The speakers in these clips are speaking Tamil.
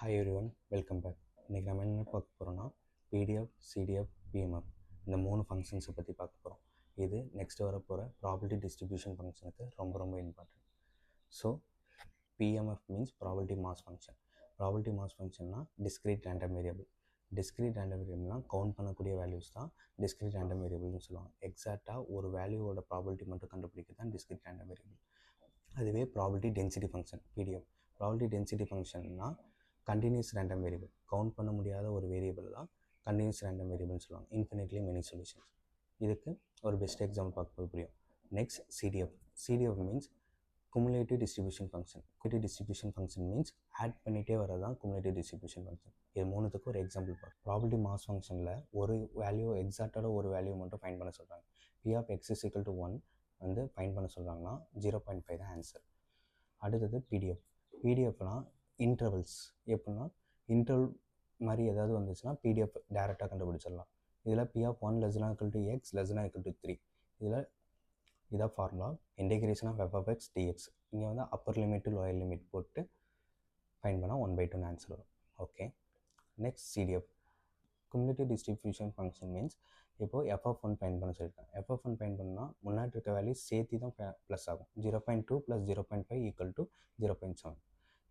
Hi everyone, welcome back. இன்றைக்கி நம்ம என்ன பார்க்க போகிறோம்னா பிடிஎஃப், சிடிஎஃப், பிஎம்எஃப் இந்த 3 ஃபங்க்ஷன்ஸை பற்றி பார்க்க போகிறோம். இது நெக்ஸ்ட் வர போகிற ப்ராபபிலிட்டி டிஸ்ட்ரிபியூஷன் ஃபங்க்ஷனுக்கு ரொம்ப important. So PMF means probability mass function. Probability mass ஃபங்க்ஷன்னா discrete random variable. Discrete random வேரியபிள்னால் கவுண்ட் பண்ணக்கூடிய வேல்யூஸ் தான் டிஸ்க்ரீட் ரேண்டம் வேரியபிள்னு சொல்லுவாங்க. எக்ஸாக்டாக ஒரு வேல்யூவோட ப்ராபபிலிட்டி மட்டும் கண்டுபிடிக்க தான் டிஸ்க்ரீட் ரேண்டம் வேரியபிள். அதுவே probability density function PDF. Probability density ஃபங்க்ஷன்னா கண்டினியூஸ் ரேண்டம் வேரியபிள். கவுண்ட் பண்ண முடியாத ஒரு வேரியபிள் தான் கண்டினியூஸ் ரேண்டம் வேரியபிள்னு சொல்லுவாங்க. Infinitely many solutions. இதுக்கு ஒரு பெஸ்ட் எக்ஸாம்பிள் பார்க்கும்போது புரியும். Next CTF. CTF means cumulative distribution function. Cumulative distribution function means add பண்ணிகிட்டே வரதான் குமுலேட்டிவ் டிஸ்ட்ரிபியூஷன் ஃபங்க்ஷன். இது மூணுத்துக்கு ஒரு எக்ஸாம்பிள் பார்க்கும். ப்ராபபிலிட்டி மாஸ் ஃபங்க்ஷனில் ஒரு வேல்யூ எக்ஸாக்டான ஒரு வேல்யூ மட்டும் ஃபைண்ட் பண்ண சொல்கிறாங்க. P of X is equal to 1 வந்து ஃபைண்ட் பண்ண சொல்கிறாங்கன்னா 0.5 தான் ஆன்சர். அடுத்தது பிடிஎஃப். பிடிஎஃப்னால் இன்டர்வல்ஸ். எப்படின்னா இன்டர்வல் மாதிரி ஏதாவது வந்துச்சுன்னா பிடிஎஃப் டேரெக்டாக கண்டுபிடிச்சிடலாம். இதில் P of 1 less than equal to X less than equal to 3. இதில் இதான் formula. Integration of F of X DX. இங்கே வந்து அப்பர் லிமிட் லோயர் லிமிட் போட்டு ஃபைன் பண்ணால் 1/2 ஆன்சர் வரும். Okay. Next CDF. Cumulative distribution function means இப்போது எஃப்எஃப்1 ஃபைன் பண்ண சொல்லியிருக்கேன். எஃப்எஃப்1 ஃபைன் பண்ணால் முன்னாடி இருக்க வேல்யூ சேர்த்து தான் ப்ளஸ் ஆகும். 0.2 + 0.5 ஈக்குவல் டு 0.7.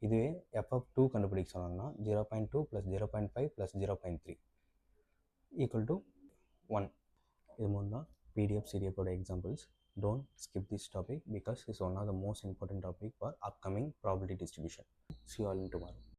இதுவே எஃப்எஃப்2 கண்டுபிடிக்க சொன்னாங்கன்னா 0.2 + 0.5 + 0.3 ஈக்குவல் டு 1. இது மூணு தான் பிடிஎஃப், சிடிஎஃபோட examples. Don't skip this topic because it's one of the most important topic for upcoming probability distribution. See you all in tomorrow.